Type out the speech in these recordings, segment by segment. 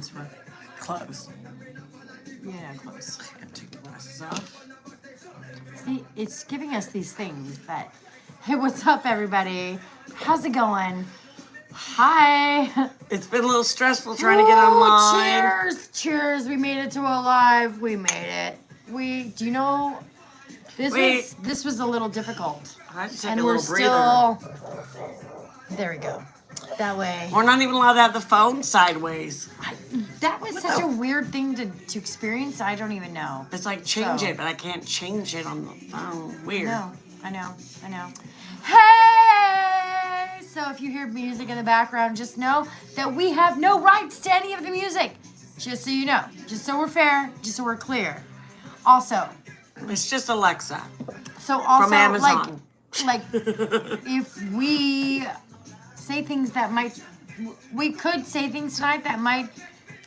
friends were Close. yeah, close. I gotta take the glasses off. See, it's giving us these things that, hey, what's up, everybody? How's it going? Hi. It's been a little stressful trying to get online. Cheers. We made it to a live. We made it. Do you know, this was a little difficult. I had to take And a we're little breather. still, there we go. That way. We're not even allowed to have the phone sideways. That was such a weird thing to experience. I don't even know. It's like change So- it, but I can't change it on the phone. Weird. I know. Hey! So if you hear music in the background, just know that we have no rights to any of the music. Just so you know. Just so we're fair. Just so we're clear. Also, It's just Alexa so also from Amazon. like if we say things that might, we could say things tonight that might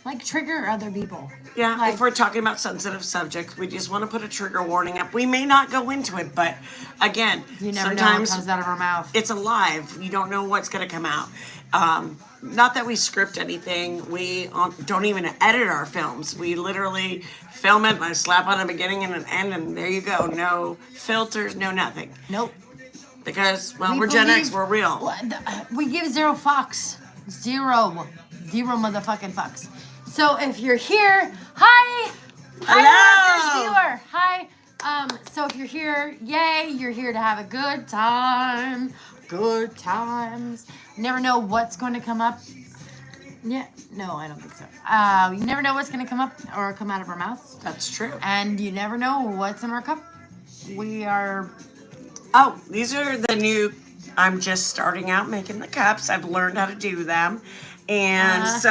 like trigger other people. Yeah, Like, if we're talking about sensitive subjects, we just want to put a trigger warning up. We may not go into it, but again, you never know what sometimes comes out of our mouth. it's alive. You don't know what's going to come out. Not that we script anything. We don't even edit our films. We literally film it and I slap on a beginning and an end, and there you go. No filters, no nothing. Nope. Because, well, We we're Gen X, believe- we're real. We give zero fucks. Zero motherfucking fucks. So if you're here, hi! Hello! Hi, first viewer. Hi. So if you're here, yay, you're here to have a good time. Good times. You never know what's going to come up. Yeah, no, I don't think so. You never know what's going to come up or come out of our mouths. That's true. And you never know what's in our cup. We are... Oh, these are the new, I'm just starting out making the cups. I've learned how to do them. And so,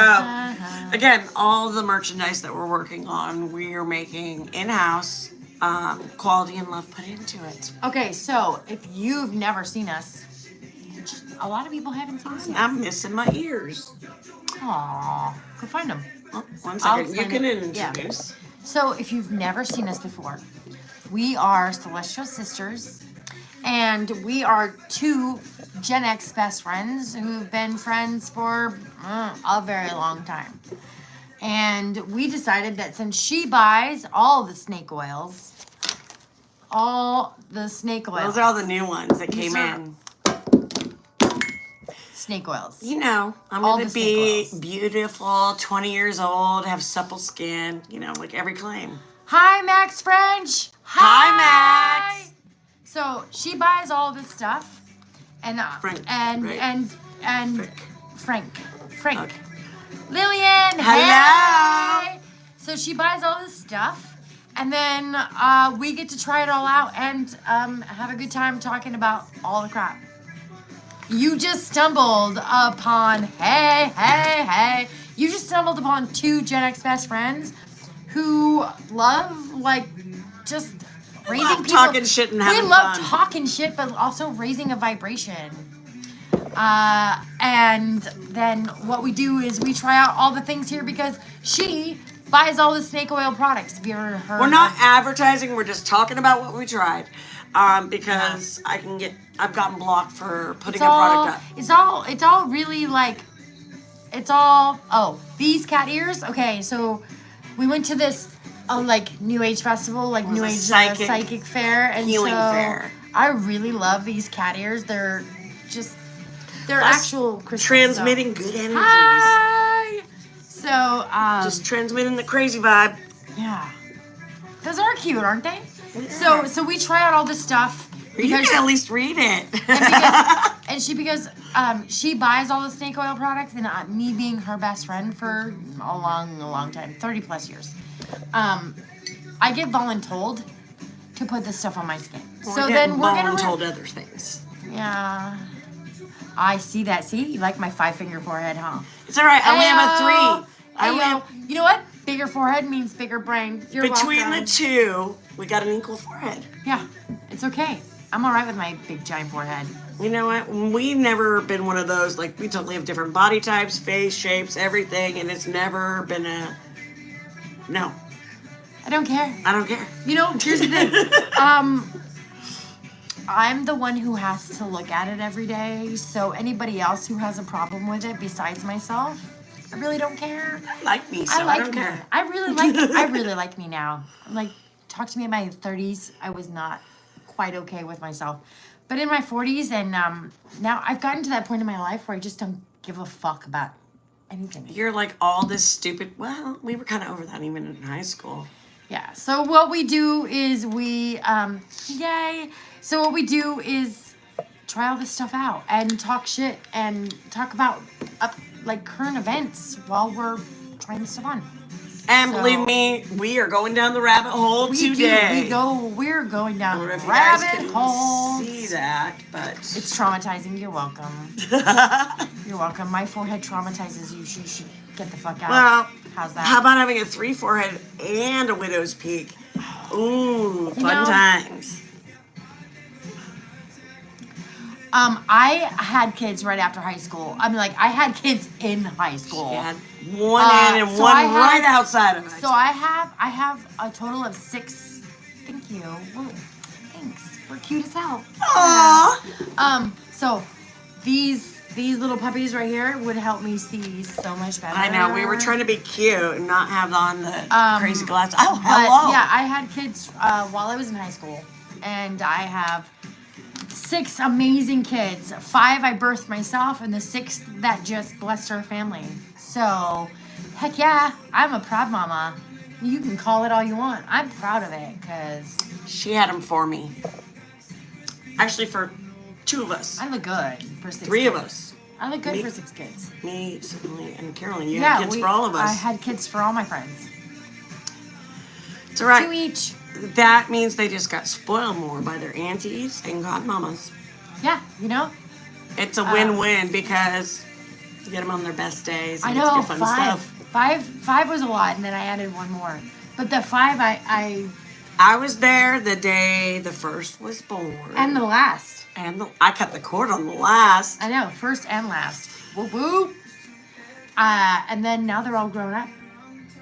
again, all the merchandise that we're working on, we are making in-house. Quality and love put into it. Okay, so if you've never seen us, a lot of people haven't seen us yet. I'm missing my ears. Aww, go find them. Oh, one I'll second, you explain can it. Yeah. introduce. So if you've never seen us before, we are Celestial Sisters, and we are two Gen X best friends who've been friends for a very long time. And we decided that since she buys all the snake oils, Those are all the new ones that These came are- in. snake oils. You know, I'm all going the to be snake oils. beautiful, 20 years old, have supple skin, you know, like every claim. Hi, Max French. Hi, Max. So she buys all this stuff, and Frank, and right? and Frank. Frank. Okay. Lillian. Hello. Hey. So she buys all this stuff, and then we get to try it all out and have a good time talking about all the crap. You just stumbled upon, hey. You just stumbled upon two Gen X best friends who love, like, just raising Love people. talking shit and having We love fun. talking shit, but also raising a vibration. And then what we do is we try out all the things here because she buys all the snake oil products. Have you ever heard? We're not of- advertising, we're just talking about what we tried. Because I've gotten blocked for putting a product up. It's all really like, these cat ears. Okay, so we went to this like New Age festival, like New a Age psychic fair, and healing so fair. I really love these cat ears. They're Us actual crystals. Transmitting good energies. Hi. So Just transmitting the crazy vibe. yeah, those are cute, aren't they? Yeah. So we try out all this stuff You because can at least read it. because she buys all the snake oil products, and me being her best friend for a long time, 30 plus years, I get voluntold to put this stuff on my skin. So then we're gonna told other things. yeah. I see that. See, you like my 5-finger forehead, huh? It's all right. I only have a 3. I only Ayo. have, You know what? Bigger forehead means bigger brain. You're between welcome. the two, we got an equal forehead. Yeah, it's okay. I'm all right with my big giant forehead. You know what? We've never been one of those, like, we totally have different body types, face shapes, everything, and it's never been a, no, I don't care. I don't care. You know, here's the thing. I'm the one who has to look at it every day. So anybody else who has a problem with it besides myself, I really don't care. Like me, so I don't care. I really like me now. Like, talk to me in my 30s. I was not quite okay with myself. But in my 40s and now I've gotten to that point in my life where I just don't give a fuck about anything. You're like all this stupid. Well, we were kind of over that even in high school. Yeah. So what we do is yay. So what we do is try all this stuff out and talk shit and talk about like current events while we're trying this stuff on. And believe me, we are going down the rabbit hole today. We're going down the rabbit hole. See that, but it's traumatizing. You're welcome. You're welcome. My forehead traumatizes you. You should get the fuck out. Well, how's that? How about having a 3 forehead and a widow's peak? Ooh, fun times. I had kids right after high school. I mean, like, I had kids in high school. She had one in and one right outside of high school. So I have a total of 6. Thank you. Well, thanks. We're cute as hell. Aww. So these little puppies right here would help me see so much better. I know. We were trying to be cute and not have on the crazy glasses. Oh, hello. But yeah, I had kids while I was in high school, and I have 6 amazing kids. 5 I birthed myself, and the 6th that just blessed our family. So, heck yeah, I'm a proud mama. You can call it all you want. I'm proud of it, because she had them for me. Actually, for 2 of us. I look good for 6 3 kids. of us. I look good for 6 kids. Me, certainly, and Carolyn. You had kids for all of us. I had kids for all my friends. It's all right. 2 each. That means they just got spoiled more by their aunties and godmamas. Yeah, you know? It's a win-win because you get them on their best days. And I know, fun 5. Stuff. 5 was a lot, and then I added 1 more. But the 5, I was there the day the first was born. And the last. And I cut the cord on the last. I know, first and last. Woo woo. And then now they're all grown up.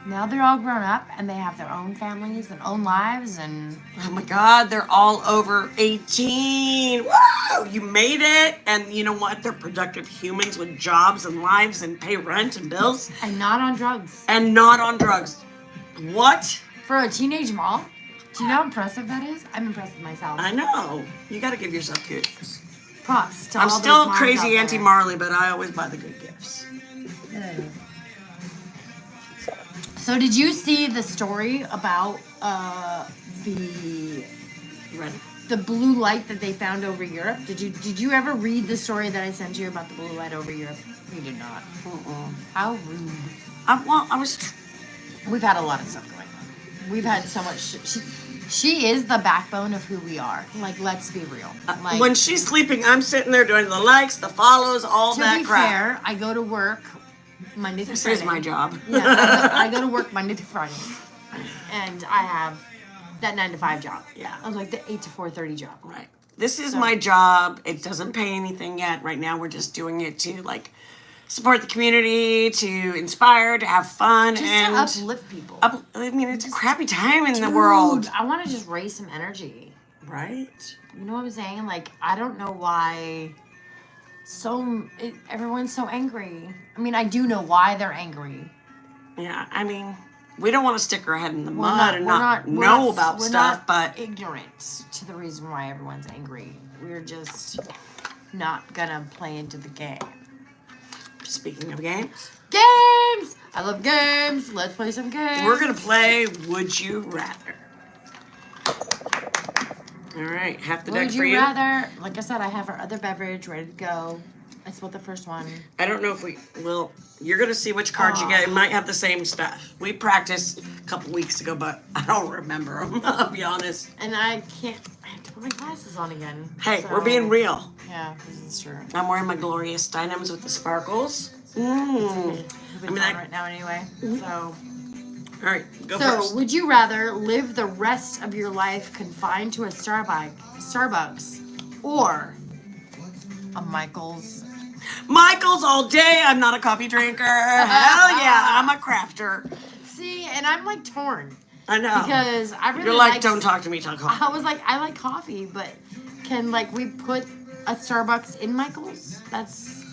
Now they're all grown up, and they have their own families and own lives, and oh my God, they're all over 18. Whoa, you made it. And you know what? They're productive humans with jobs and lives and pay rent and bills. And not on drugs. And not on drugs. What? For a teenage mom? Do you know how impressive that is? I'm impressed with myself. I know. You got to give yourself kudos. Props to I'm all still those moms crazy out Auntie there. Marley, but I always buy the good gifts. So did you see the story about the blue light that they found over Europe? Did you ever read the story that I sent you about the blue light over Europe? You did not. How rude. We've had a lot of stuff going on. We've had so much. She is the backbone of who we are. Like, let's be real. Like, when she's sleeping, I'm sitting there doing the likes, the follows, all that crap. To be fair, I go to work Monday through Friday. This is my job. Yeah, I go to work Monday through Friday, and I have that 9 to 5 job. Yeah, I was like the 8 to 4:30 job. Right. This is my job. It doesn't pay anything yet. Right now, we're just doing it to like support the community, to inspire, to have fun, Just and to uplift people. I mean, it's a crappy time in the world. I want to just raise some energy. Right. You know what I'm saying? Like, I don't know why everyone's so angry. I mean, I do know why they're angry. Yeah, I mean, we don't want to stick our head in the mud and not know about stuff, but ignorant to the reason why everyone's angry. We're just not gonna play into the game. Speaking of games. Games! I love games. Let's play some games. We're gonna play Would You Rather. All right, half the deck for you. Would you rather? Like I said, I have our other beverage ready to go. I spilled the first one. I don't know if we will. You're gonna see which cards you get. It might have the same stuff. We practiced a couple weeks ago, but I don't remember them. I'll be honest. And I can't. I have to put my glasses on again. Hey, so, we're being real. Yeah, this is true. I'm wearing my glorious Dynams with the sparkles. We'll be right now anyway. So. All right, go first. So, would you rather live the rest of your life confined to a Starbucks or a Michael's? Michael's all day. I'm not a coffee drinker. Hell yeah, I'm a crafter. See, and I'm like torn. I know. Because I really You're like, don't talk to me, talk coffee. I was like, I like coffee, but can we put a Starbucks in Michael's? That's,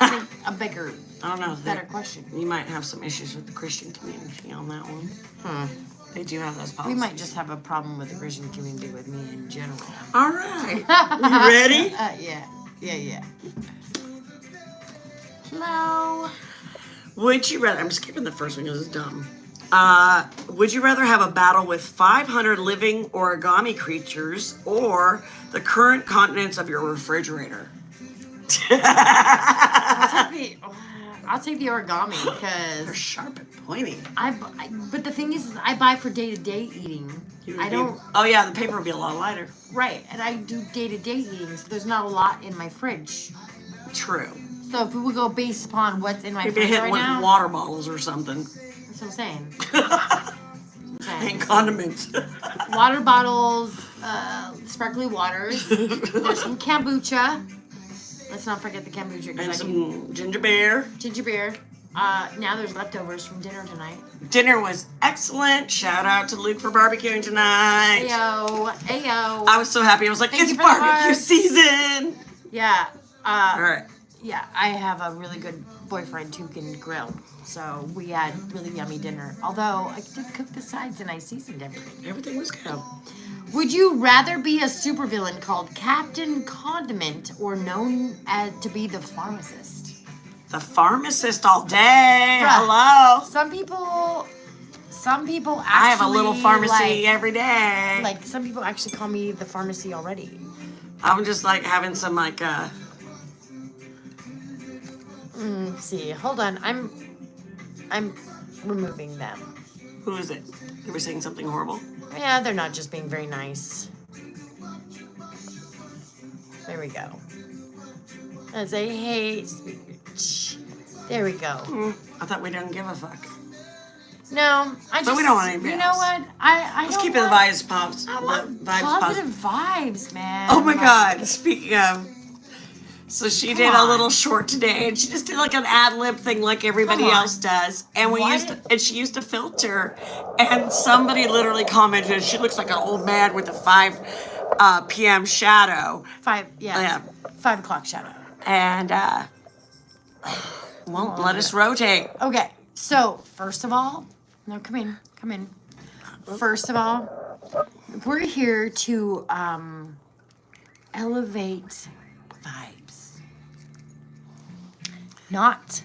I think, a bigger I don't know. Better question. You might have some issues with the Christian community on that one. They do have those policies. We might just have a problem with the Christian community with me in general. All right. You ready? Yeah. Hello. Would you rather? I'm skipping the first one because it's dumb. Would you rather have a battle with 500 living origami creatures or the current contents of your refrigerator? I'll take the origami They're because sharp and pointy. but the thing is I buy for day-to-day eating. I don't. Oh yeah, the paper would be a lot lighter. Right, and I do day-to-day eating, so there's not a lot in my fridge. True. So if we would go based upon what's in my Maybe fridge hit right with now, water bottles or something. that's what I'm saying. And condiments. Water bottles, sparkly waters. There's some kombucha. Let's not forget the kombucha. And 'cause I some ginger beer. ginger beer. Now there's leftovers from dinner tonight. Dinner was excellent. Shout out to Luke for barbecuing tonight. Ayo. I was so happy. I was like, Thank it's you for the barbecue hearts. season. Yeah. All right. Yeah, I have a really good boyfriend who can grill. So we had really yummy dinner. Although I did cook the sides and I seasoned everything. Everything was good. Would you rather be a supervillain called Captain Condiment or known as to be the pharmacist? The pharmacist all day. Bruh. Hello. Some people actually I have a little pharmacy like, every day. like some people actually call me the pharmacy already. I'm just like having some like Let's see, hold on. I'm removing them. who is it? They were saying something horrible. Yeah, they're not just being very nice. There we go. As I hate speech. There we go. I thought we didn't give a fuck. No, I just. But we don't want anybody You know else. what? I Let's don't keep it the want, vibes pops. I want The vibes positive vibes, man. Oh my Like, god, speaking of, so she did a on. little short today and she just did like an ad lib thing like everybody Come on. else does. And What? and she used a filter and somebody literally commented she looks like an old man with a 5 p.m. shadow. 5 Yeah. 5 o'clock shadow. And won't let us rotate. Okay, so first of all, no, come in. First of all, we're here to elevate vibes, not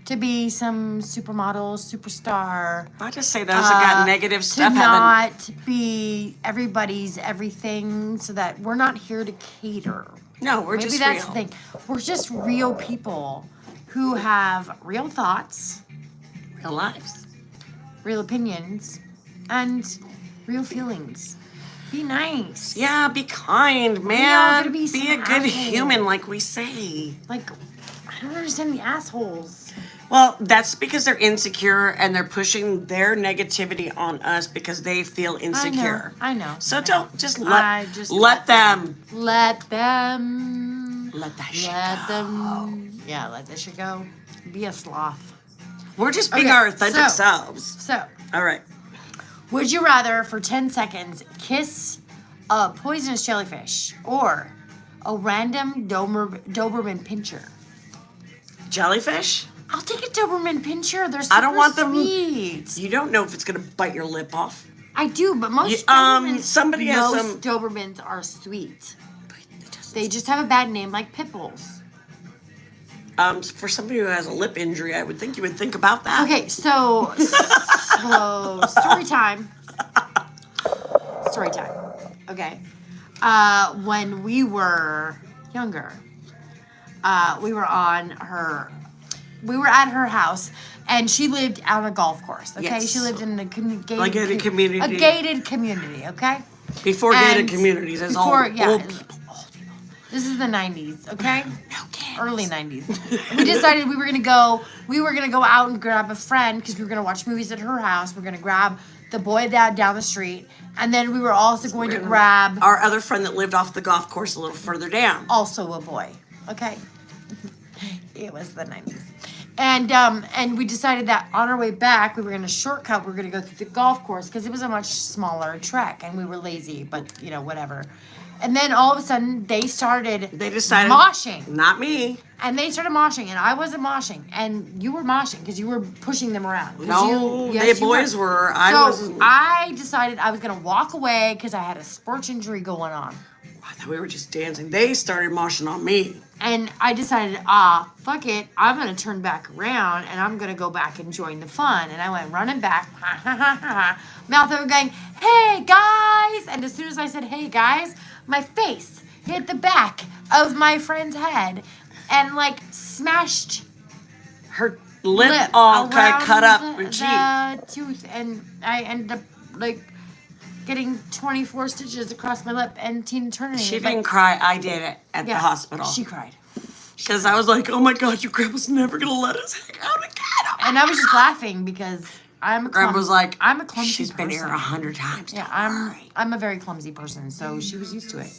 to be some supermodel, superstar. I just say those that got negative To stuff not be everybody's everything, so that we're not here to cater. No, we're Maybe just that's real. the thing. We're just real people who have real thoughts, Real lives. real opinions, and real feelings. Be nice. Yeah, be kind, all man. gonna be Be some a good asshole. human, like we say. Like, I don't understand the assholes. Well, that's because they're insecure and they're pushing their negativity on us because they feel insecure. I know. So I know. don't just I let just let them Let them. let that shit Let go. them. Yeah, let that shit go. Be a sloth. We're just being Okay, our authentic so- selves. So, All right. would you rather, for 10 seconds, kiss a poisonous jellyfish or a random Doberman pincher? Jellyfish? I'll take a Doberman pincher. They're super I don't want them- sweet. You don't know if it's gonna bite your lip off. I do, but most You- somebody has some- Dobermans are sweet. They just have a bad name, like pit bulls. For somebody who has a lip injury, I would think you would think about that. Okay, so story time. Story time. Okay. When we were younger, we were at her house, and she lived out on a golf course. Okay, Yes. she lived in a gated, Like in a community. A gated community. Okay. Before And gated communities, as before- old, yeah, old it's- people. This is the 90s. Okay. No kids. Early 90s. We decided we were gonna go out and grab a friend because we were gonna watch movies at her house. We're gonna grab the boy down the street, and then we were also going to grab Our other friend that lived off the golf course a little further down. also a boy. Okay. It was the 90s. And we decided that on our way back, we were gonna shortcut. We were gonna go through the golf course because it was a much smaller trek, and we were lazy, but whatever. And then all of a sudden, they started They decided moshing. Not me. And they started moshing, and I wasn't moshing. And you were moshing because you were pushing them around. No, yes, they boys were. I so wasn't. I decided I was going to walk away because I had a sports injury going on. I thought we were just dancing. They started moshing on me. And I decided, fuck it. I'm going to turn back around, and I'm going to go back and join the fun. And I went running back, mouth open going, hey, guys. And as soon as I said, hey, guys, my face hit the back of my friend's head and, like, smashed Her lip all kind of cut up her cheek. The tooth. And I ended up, like, getting 24 stitches across my lip and teen eternity. She didn't cry. I did it at the hospital. She cried. Because I was like, oh my God, your grandpa's never going to let us hang out again. And I was just laughing because I'm a Grandpa was like, I'm a clumsy she's been here 100 times. Yeah, I'm a very clumsy person, so she was used to it.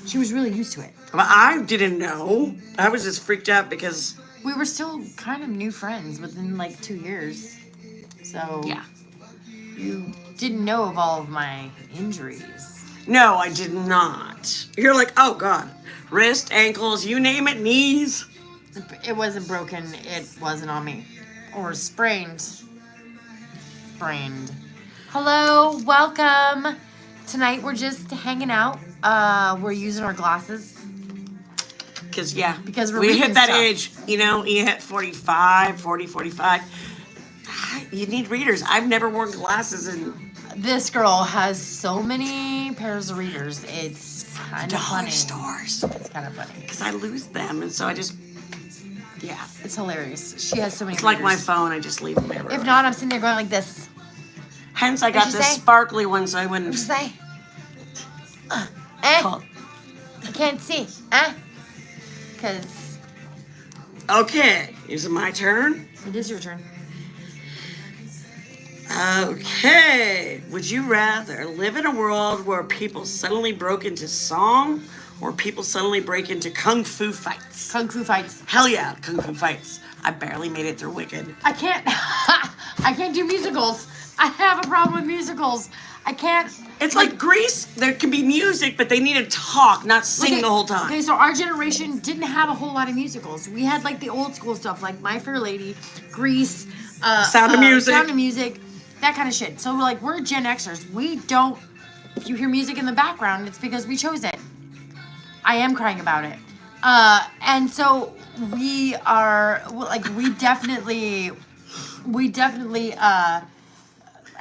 She was really used to it. But I didn't know. I was just freaked out because we were still kind of new friends within like 2 years. So yeah. You didn't know of all of my injuries. No, I did not. You're like, oh God. Wrist, ankles, you name it, knees. It wasn't broken. It wasn't on me. Or sprained. Hello, welcome. Tonight we're just hanging out. We're using our glasses. Because we hit that stuff. age, you hit 45. You need readers. I've never worn glasses in This girl has so many pairs of readers. It's kind of funny. dollar stores. It's kind of funny. Because I lose them, and so I just, yeah. It's hilarious. She has so many It's readers. like my phone. I just leave them everywhere. If not, I'm sitting there going like this. Hence, I got What'd this you say? sparkly one, so I wouldn't. What'd you say? Call- I can't see. Because Okay, is it my turn? it is your turn. Okay. Would you rather live in a world where people suddenly broke into song or people suddenly break into kung fu fights? Kung Fu fights. Hell yeah, kung fu fights. I barely made it through Wicked. I can't. I can't do musicals. I have a problem with musicals. I can't. It's like Grease. There can be music, but they need to talk, not sing the whole time. Okay, so our generation didn't have a whole lot of musicals. We had like the old school stuff, like My Fair Lady, Grease, Sound of Music, that kind of shit. So like we're Gen Xers. We don't. If you hear music in the background, it's because we chose it. I am crying about it. And so we are like we definitely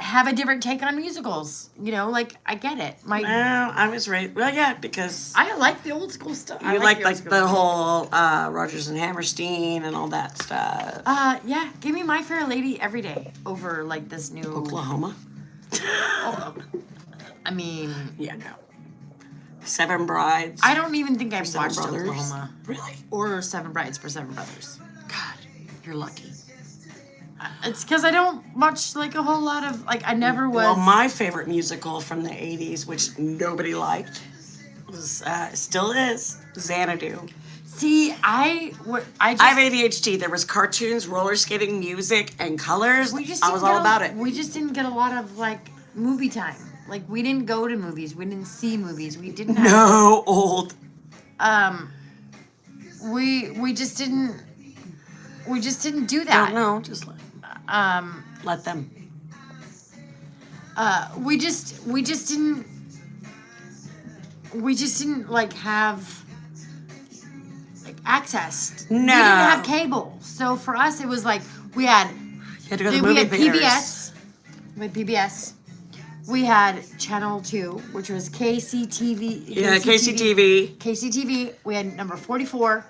have a different take on musicals. Like I get it. Well, I was right. Well, yeah, because I like the old school stuff. you like the whole Rodgers and Hammerstein and all that stuff. Yeah, give me My Fair Lady every day over like this new Oklahoma. I mean, Yeah, no. Seven Brides. I don't even think I've Seven watched Brothers. Oklahoma Really? or Seven Brides for Seven Brothers. God, you're lucky. It's because I don't watch like a whole lot of like I never was. Well, my favorite musical from the 80s, which nobody liked, was still is Xanadu. See, I I have ADHD. There was cartoons, roller skating, music, and colors. I was all about it. We just didn't get a lot of like movie time. Like we didn't go to movies. We didn't see movies. We didn't have No, old. we just didn't do that. No, just let them. We just didn't like have like access. No. We didn't have cable. So for us it was like we had You had to go to the we movie had theaters. PBS. We had PBS. We had Channel 2, which was KCTV. Yeah, KCTV. KCTV. We had number 44.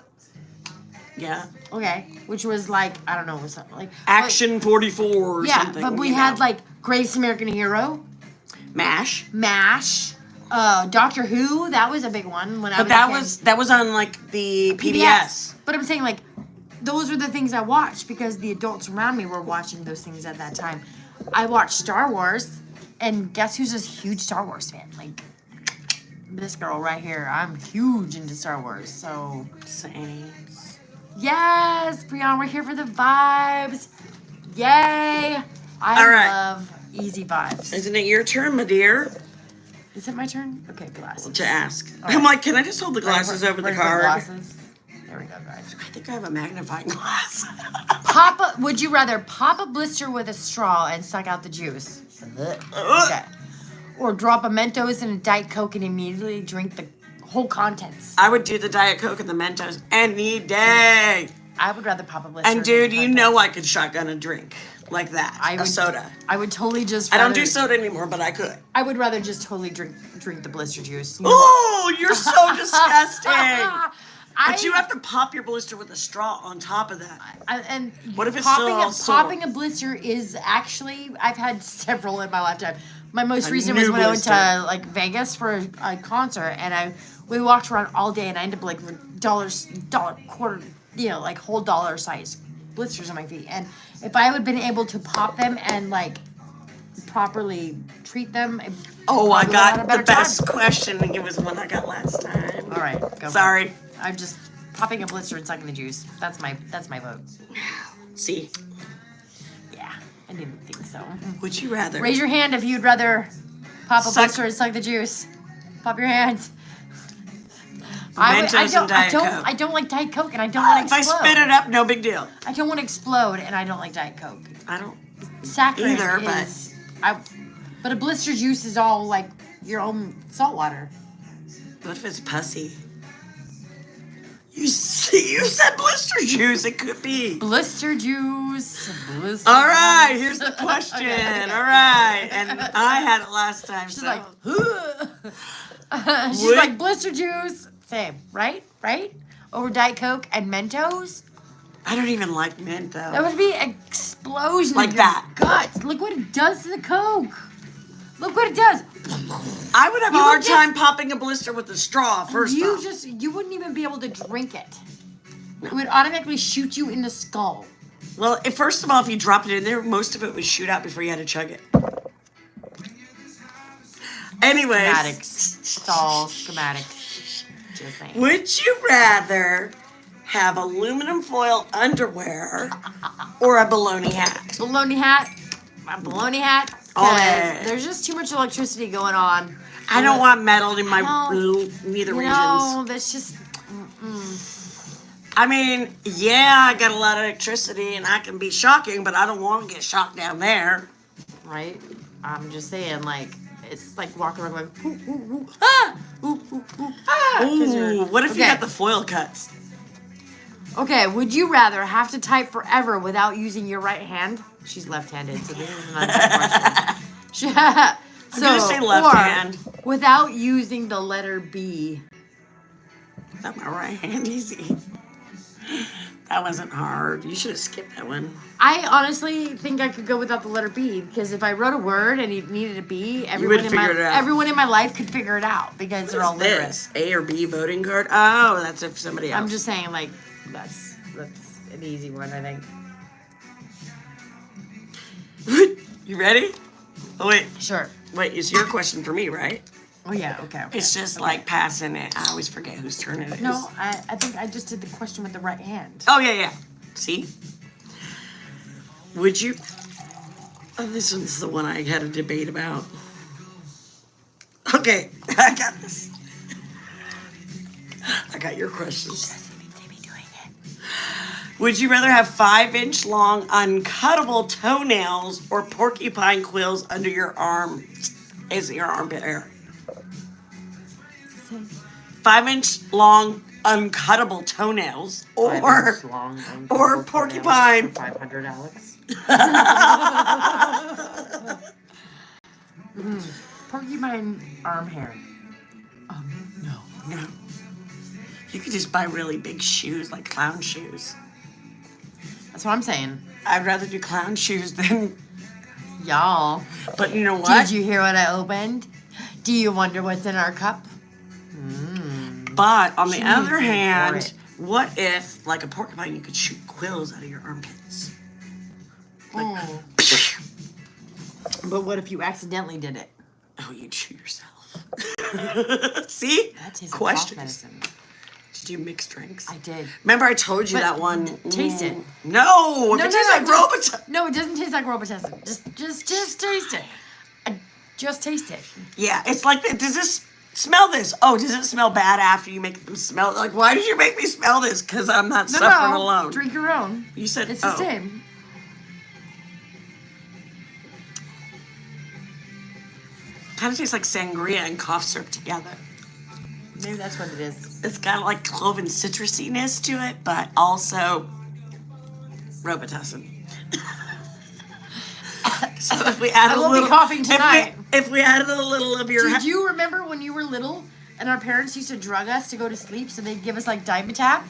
Yeah. Okay, which was like I don't know, it was something like Action 44 or yeah, something. but we had like Greatest American Hero, MASH. MASH, Doctor Who. That was a big one when I was. But that was on like the PBS. But I'm saying like those were the things I watched because the adults around me were watching those things at that time. I watched Star Wars, and guess who's a huge Star Wars fan? Like this girl right here. I'm huge into Star Wars, so. Same. Yes, Brianna, we're here for the vibes. Yay! I All right. love easy vibes. Isn't it your turn, my dear? Is it my turn? Okay, glasses. To ask. All right. I'm like, can I just hold the glasses over the Where's card? Glasses? There we go, guys. I think I have a magnifying glass. Would you rather pop a blister with a straw and suck out the juice? Okay. Or drop a Mentos in a Diet Coke and immediately drink the whole contents? I would do the Diet Coke and the Mentos any day. I would rather pop a blister. And dude, you know I could shotgun a drink like that. A soda. I would totally just. I don't do soda anymore, but I could. I would rather just totally drink the blister juice. Oh, you're so disgusting. But you have to pop your blister with a straw on top of that. And what if it's popping a blister is actually, I've had several in my lifetime. My most recent was when I went to like Vegas for a concert, and we walked around all day, and I ended up like quarter, like whole dollar size blisters on my feet. And if I would been able to pop them and like properly treat them, I got the best question. It was the one I got last time. All right, go. Sorry. I'm just popping a blister and sucking the juice. That's my vote. See? Yeah, I didn't think so. Would you rather? Raise your hand if you'd rather pop a blister and suck the juice. Pop your hands. I don't like Diet Coke, and I don't want to explode. If I spit it up, no big deal. I don't want to explode, and I don't like Diet Coke. I don't either, but a blister juice is all like your own salt water. What if it's pussy? You said blister juice. It could be blister juice. All right, here's the question. Okay. All right, and I had it last time. She's like, she's like blister juice. Same, right? Over Diet Coke and Mentos. I don't even like Mentos. That would be an explosion like of your that. Guts. Look what it does to the Coke. Look what it does. I would have a hard time popping a blister with a straw, first off. You wouldn't even be able to drink it. No. It would automatically shoot you in the skull. Well, first of all, if you dropped it in there, most of it would shoot out before you had to chug it. Anyways. Schematics. It's all schematics. Just saying. Would you rather have aluminum foil underwear or a baloney hat? Baloney hat. My baloney hat. There's just too much electricity going on. I don't want metal in my neither regions. No, that's just. I mean, yeah, I got a lot of electricity and I can be shocking, but I don't want to get shocked down there. Right? I'm just saying, like, it's like walking around like, ooh, what if you got the foil cuts? Okay, would you rather have to type forever without using your right hand? She's left-handed, so this is another question. I'm gonna say left hand. Without using the letter B. Is that my right hand? Easy. That wasn't hard. You should have skipped that one. I honestly think I could go without the letter B, because if I wrote a word and it needed a B, everyone in my life could figure it out, because they're all literate. This A or B voting card? Oh, that's if somebody else. I'm just saying, like, that's an easy one, I think. You ready? Oh, wait. Sure. Wait, it's your question for me, right? Oh, yeah, okay. It's just like passing it. I always forget whose turn it is. No, I think I just did the question with the right hand. Oh, yeah. See? Would you... Oh, this one's the one I had a debate about. Okay, I got this. I got your questions. Would you rather have 5-inch long uncuttable toenails or porcupine quills under your arm as your armpit hair? 5-inch long uncuttable toenails or porcupine. 500, Alex. Porcupine arm hair. No. You could just buy really big shoes, like clown shoes. That's what I'm saying. I'd rather do clown shoes than... Y'all. But you know what? Did you hear what I opened? Do you wonder what's in our cup? But on the other hand, what if, like a porcupine, you could shoot quills out of your armpits? Like, but what if you accidentally did it? Oh, you'd shoot yourself. See? That tastes questions. like medicine. Did you mix drinks? I did. Remember I told you that one. Taste it. No, it tastes like Robitussin. No, it doesn't taste like Robitussin. Just taste it. Just taste it. Yeah, it's like, does this smell this? Oh, does it smell bad after you make them smell? Like, why did you make me smell this? Because I'm not suffering alone. Drink your own. You said it's the same. Kind of tastes like sangria and cough syrup together. Maybe that's what it is. It's got like clove and citrusiness to it, but also Robitussin. So if we add I will be coughing tonight. If we added a little of your... Did you remember when you were little and our parents used to drug us to go to sleep so they'd give us like Dimetapp?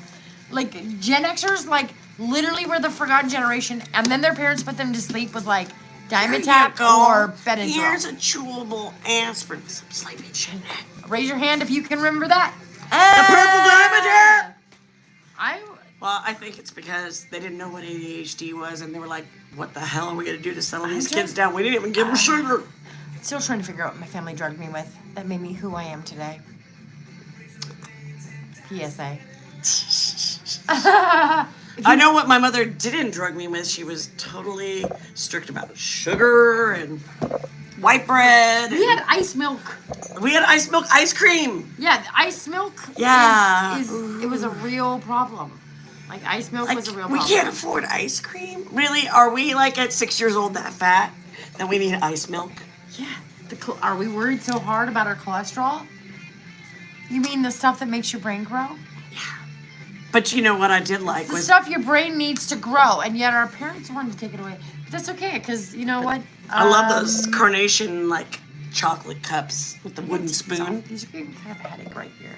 Like Gen Xers like literally were the forgotten generation, and then their parents put them to sleep with like Dimetapp or Benadryl. Here's a chewable aspirin. Some sleeping shit. Raise your hand if you can remember that. The purple Dimetapp! I think it's because they didn't know what ADHD was, and they were like, what the hell are we going to do to settle these kids down? We didn't even give them sugar. Still trying to figure out what my family drugged me with. That made me who I am today. PSA. I know what my mother didn't drug me with. She was totally strict about sugar and white bread. We had ice milk. We had ice milk ice cream. Yeah, the ice milk it was a real problem. Like, ice milk was a real problem. We can't afford ice cream? Really? Are we, like, at 6 years old that fat that we need ice milk? Yeah. Are we worried so hard about our cholesterol? You mean the stuff that makes your brain grow? Yeah. But you know what I did like was... the stuff your brain needs to grow, and yet our parents wanted to take it away. But that's okay, because, you know what? I love those carnation, like, chocolate cups with the wooden spoon. These are giving kind of a headache right here.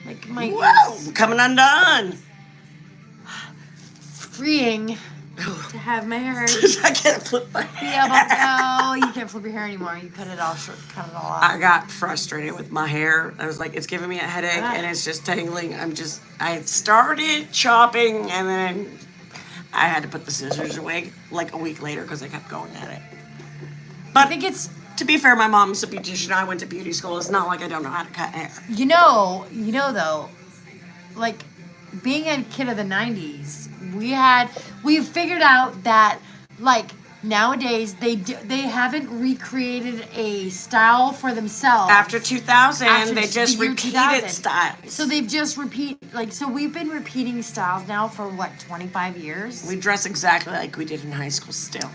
Like, my ears. Coming undone. Freeing to have my hair. I can't flip my hair. Yeah, but no, you can't flip your hair anymore. You cut it all short, cut it all off. I got frustrated with my hair. I was like, it's giving me a headache and it's just tangling. I started chopping and then I had to put the scissors away like a week later because I kept going at it. But I think it's, to be fair, my mom's a beautician. I went to beauty school. It's not like I don't know how to cut hair. You know though, like, being a kid of the 90s, we figured out that, like, nowadays they haven't recreated a style for themselves. After 2000, they just repeated styles. So they've just so we've been repeating styles now for what, 25 years? We dress exactly like we did in high school still.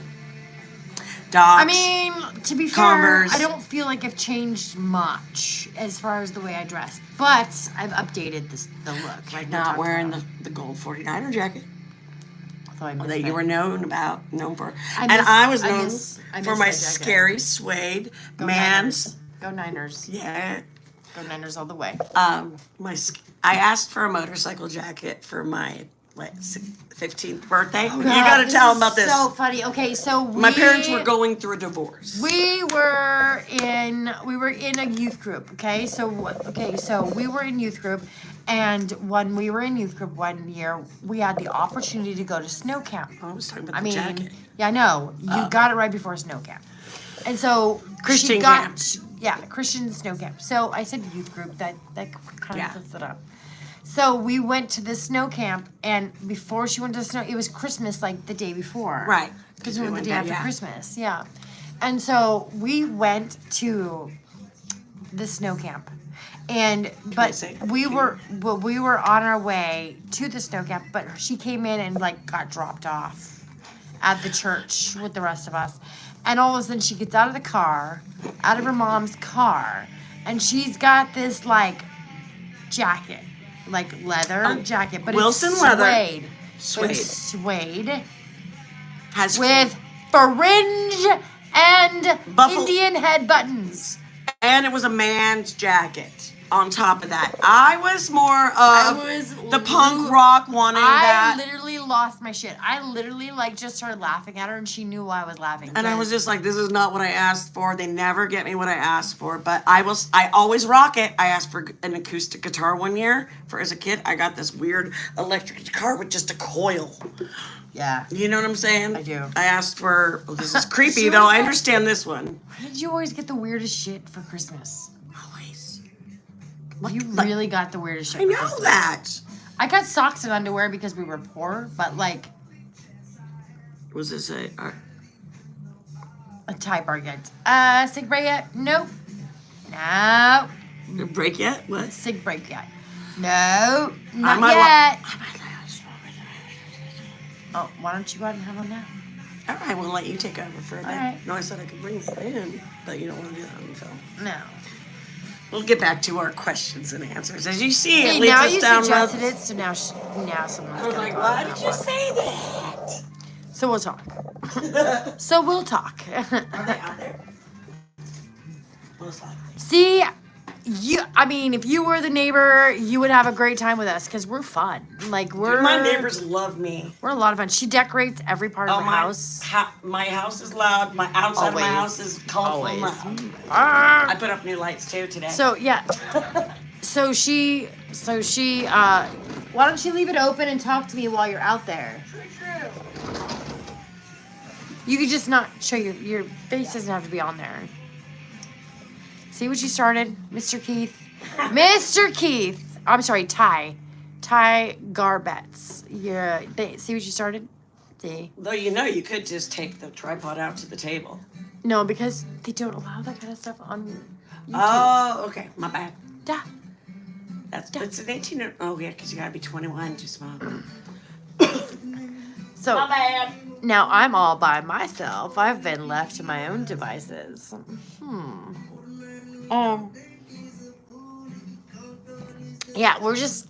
Dogs, I mean, to be fair, I don't feel like I've changed much as far as the way I dress, but I've updated the look. Like not wearing the gold 49er jacket that you were known for. I was known for my scary suede Mans. Go Niners. Yeah. Go Niners all the way. I asked for a motorcycle jacket for my 15th birthday. Oh, you got to tell them about this. So funny. Okay, so my parents were going through a divorce. We were in a youth group. Okay, so we were in youth group, and when we were in youth group one year, we had the opportunity to go to snow camp. I was talking about the jacket. Yeah, I know. You got it right before snow camp, and so Christian camp. Christian snow camp. So I said youth group. That kind of sets it up. So we went to the snow camp, and before she went to the snow, it was Christmas, like, the day before. Right. Because we went the day after Christmas, yeah. And so we went to the snow camp, but we were on our way to the snow camp, but she came in and, like, got dropped off at the church with the rest of us. And all of a sudden, she gets out of her mom's car, and she's got this, like, jacket. Like leather jacket, but Wilson it's leather. Suede. With fringe and Indian head buttons. And it was a man's jacket on top of that. I was more of the punk rock wanting that. I literally lost my shit. I literally, like, just started laughing at her, and she knew why I was laughing. And I was just like, this is not what I asked for. They never get me what I asked for, but I always rock it. I asked for an acoustic guitar one year as a kid. I got this weird electric guitar with just a coil. Yeah. You know what I'm saying? I do. I asked for, this is creepy though. I understand this one. Why did you always get the weirdest shit for Christmas? Always. You really got the weirdest shit. I know that. I got socks and underwear because we were poor, but, like... Was this A Thai bar yet. Sig break yet? Nope. No. Break yet? What? Sig break yet? No. Not yet. Oh, why don't you go ahead and have one now? All right, we'll let you take over for a bit. right. No, I said I could bring that in, but you don't want to do that on the film. No. We'll get back to our questions and answers. As you see, it See, leads now us you down suggested it, so now someone's I was gonna like, go why on did that you one. say that? So we'll talk. So we'll talk. Are they out there? Most likely. See, I mean, if you were the neighbor, you would have a great time with us because we're fun. Like Dude, my neighbors love me. We're a lot of fun. She decorates every part of the house. My house is loud. My outside of my Always. house is colorful and loud. Ah. I put up new lights too today. So yeah. So she. Why don't you leave it open and talk to me while you're out there? You could just not show your face doesn't have to be on there. See what you started, Mr. Keith? Mr. Keith. I'm sorry, Ty Garbets. See what you started? See? Though you could just take the tripod out to the table. No, because they don't allow that kind of stuff on YouTube. Oh, okay. My bad. Duh. It's an 18. Oh yeah, because you gotta be 21 to smoke. So My bad. now I'm all by myself. I've been left to my own devices. Yeah, we're just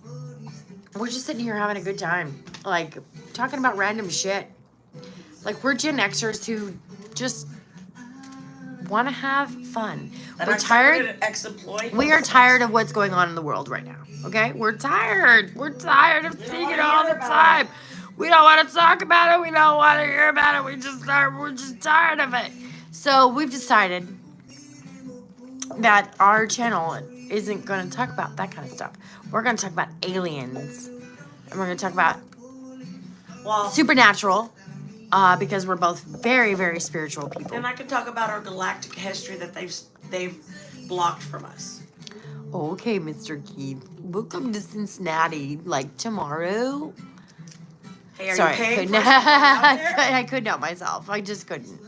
sitting here having a good time, like talking about random shit. Like we're Gen Xers who just want to have fun. We're tired. We are tired of what's going on in the world right now. Okay, we're tired. We're tired of seeing it all the time. We don't want to talk about it. We don't want to hear about it. We're just tired of it. So we've decided that our channel isn't going to talk about that kind of stuff. We're going to talk about aliens. And we're going to talk about supernatural. Because we're both very, very spiritual people. And I can talk about our galactic history that they've blocked from us. Okay, Mr. Keith. We'll come to Cincinnati, like, tomorrow. Hey, are Sorry, you paying I for us to go out there? I couldn't help myself. I just couldn't.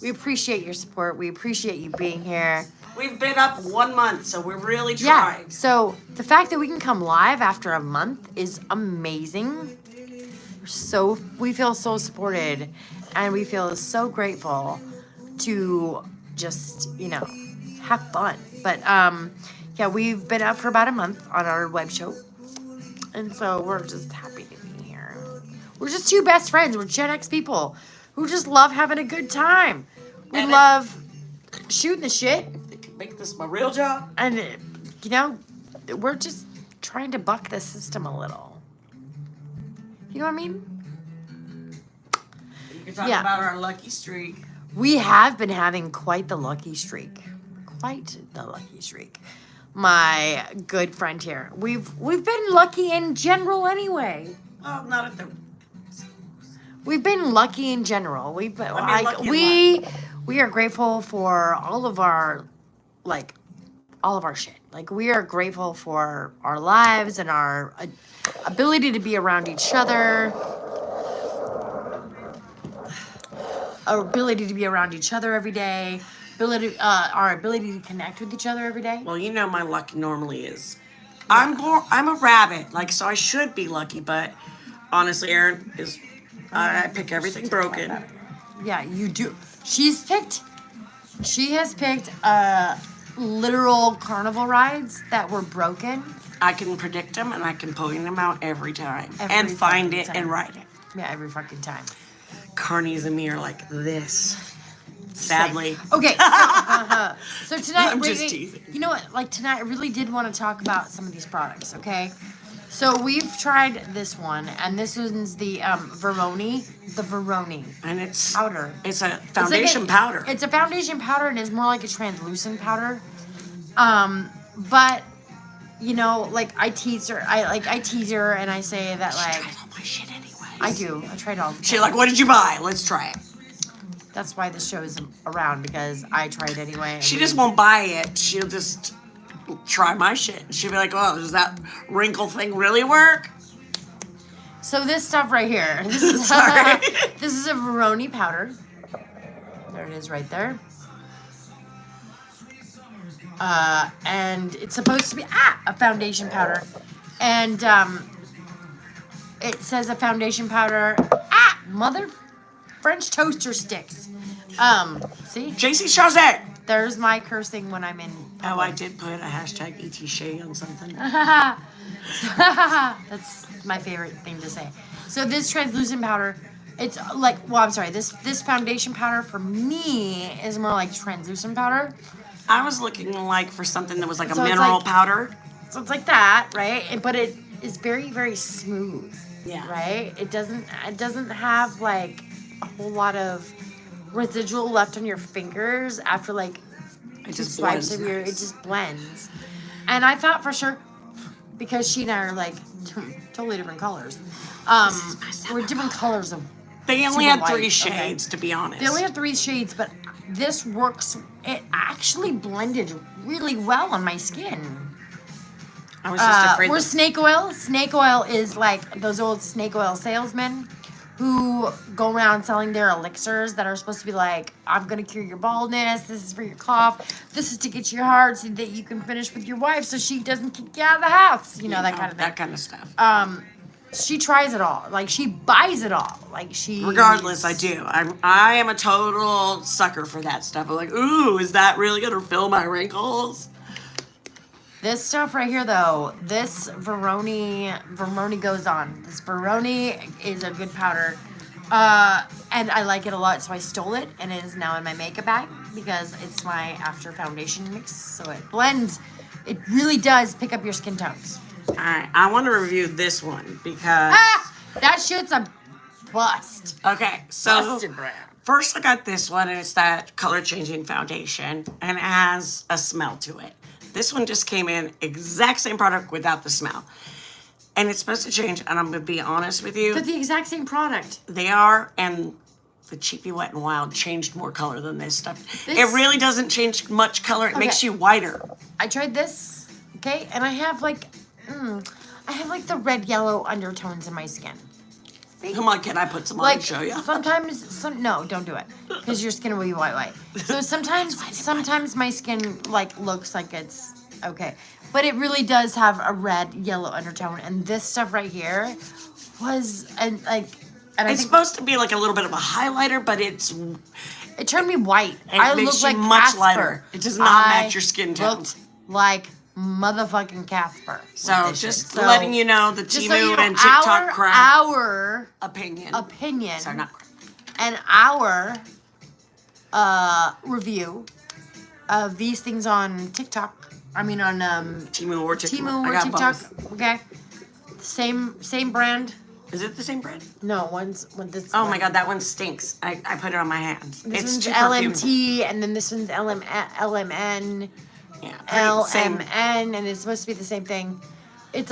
We appreciate your support. We appreciate you being here. We've been up 1 month, so we're really Yeah. trying. So the fact that we can come live after a month is amazing. We feel so supported, and we feel so grateful to just, have fun. But yeah, we've been up for about a month on our web show, and so we're just happy to be here. We're just two best friends. We're Gen X people who just love having a good time. We love shooting the shit. They can make this my real job. And, we're just trying to buck the system a little. You know what I mean? You can talk about our lucky streak. We have been having quite the lucky streak. Quite the lucky streak. My good friend here. We've been lucky in general anyway. Oh, not at the... We've been lucky in general. We've been we are grateful for all of our shit. Like we are grateful for our lives and our ability to be around each other. Our ability to be around each other every day. Our ability to connect with each other every day. Well, my luck normally is... I'm a rabbit, so I should be lucky, but honestly, Erin is... I pick everything broken. Yeah, you do. She has picked literal carnival rides that were broken. I can predict them, and I can point them out every time. Every and find fucking it time. and write it. Yeah, every fucking time. Carney's and me are like this. Sadly. Okay, so tonight, I'm just teasing. You know what? Tonight, I really did want to talk about some of these products. Okay, so we've tried this one, and this one's the Veroni, and it's powder. It's a foundation powder. It's a foundation powder, and it's more like a translucent powder. But I tease her. I tease her, and I say that She tries all my shit anyways. I do. I tried all the time. She's like, "What did you buy? Let's try it." That's why the show is around, because I tried anyway. She just won't buy it. She'll just try my shit. She'll be like, "Oh, does that wrinkle thing really work?" So this stuff right here. This is Sorry. this is a Veroni powder. There it is right there. And it's supposed to be a foundation powder. And it says a foundation powder. Mother French toaster sticks. See? JC Chazet. There's my cursing when I'm in public. Oh, I did put a hashtag ET on something. That's my favorite thing to say. So this translucent powder, it's like, well, I'm sorry, this foundation powder for me is more like translucent powder. I was looking like for something that was like a So it's mineral like- powder. So it's like that, right? But it is very, very smooth. Yeah. Right? It doesn't have like a whole lot of residual left on your fingers after like It just swipes blends of your, nice. it just blends. And I thought for sure, because she and I are like totally different colors. We're different colors of. They only super had 3 white, shades, to be honest. They only have 3 shades, but this works. It actually blended really well on my skin. I was just afraid. We're snake oil. Snake oil is like those old snake oil salesmen who go around selling their elixirs that are supposed to be like, I'm going to cure your baldness. This is for your cough. This is to get you hard so that you can finish with your wife so she doesn't kick you out of the house. You know, that kind of thing. That kind of stuff. She tries it all. Like, she buys it all. Like, she... Regardless, I do. I am a total sucker for that stuff. I'm like, ooh, is that really going to fill my wrinkles? This stuff right here, though, this Veroni goes on. This Veroni is a good powder. And I like it a lot, so I stole it, and it is now in my makeup bag because it's my after foundation mix, so it blends. It really does pick up your skin tones. All right, I want to review this one because... That shit's a bust. Okay, so Busted brand. first I got this one, and it's that color-changing foundation, and it has a smell to it. This one just came in, exact same product without the smell. And it's supposed to change, and I'm going to be honest with you. They're the exact same product. They are, and the Cheapy Wet n Wild changed more color than this stuff. This- It really doesn't change much color. It makes Okay. you whiter. I tried this, okay, and I have like the red yellow undertones in my skin. See? Come on, can I put some on Like and show you? no, don't do it, because your skin will be white. So sometimes my skin like looks like it's okay, but it really does have a red yellow undertone, and this stuff right here was and I It's think supposed to be like a little bit of a highlighter, but it turned me white. makes look you like much Casper. lighter. It does not I match your skin tone. Looked like motherfucking Casper. with So this just shit. So, letting you know the just Temu so you know, and TikTok crap our opinion. Sorry, not crap. and our review of these things on TikTok. I mean on Temu or TikTok. Temu I or got TikTok. both. Okay, same brand. Is it the same brand? No, one's this. Oh one. my god, that one stinks. I put it on my hands. This It's one's too perfumed. LMT, and then this one's LMN. Yeah, pretty same. LMN, and it's supposed to be the same thing. It's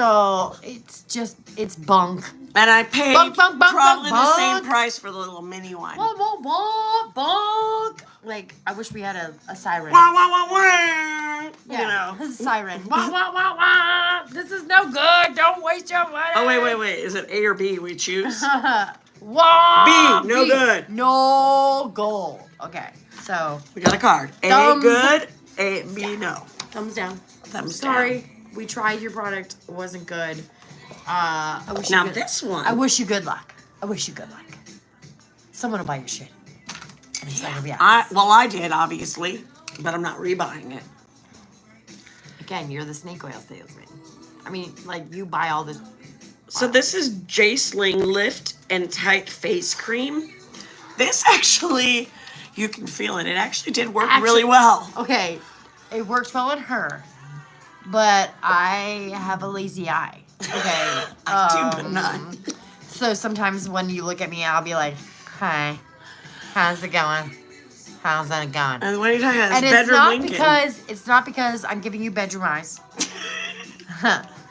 bunk. And I paid Bunk, bunk, bunk, probably bunk, the same bunk. price for the little mini one. Bunk. Like, I wish we had a siren. Wah, wah, wah, wah. Yeah, You know. this is a siren. Wah, wah, wah, wah. This is no good. Don't waste your money. Oh, wait. Is it A or B we choose? Wah, B, no good. No goal. Okay, so We got a card. A, Thumbs- good. A, B, no. thumbs down. Thumbs Sorry, we tried your product. It wasn't good. I wish Now you good, this one. I wish you good luck. Someone will buy your shit. And it's not gonna be us. I did, obviously. But I'm not rebuying it. Again, you're the snake oil salesman. I mean, like, you buy all this. So this is J-Sling Lift and Tight Face Cream. This actually, you can feel it. It actually did work really well. Okay, it worked well on her, but I have a lazy eye. Okay. I do, but none. So sometimes when you look at me, I'll be like, "Hi, how's it going? How's that going?" And when you talk about And bedroom it's not because I'm giving you bedroom eyes.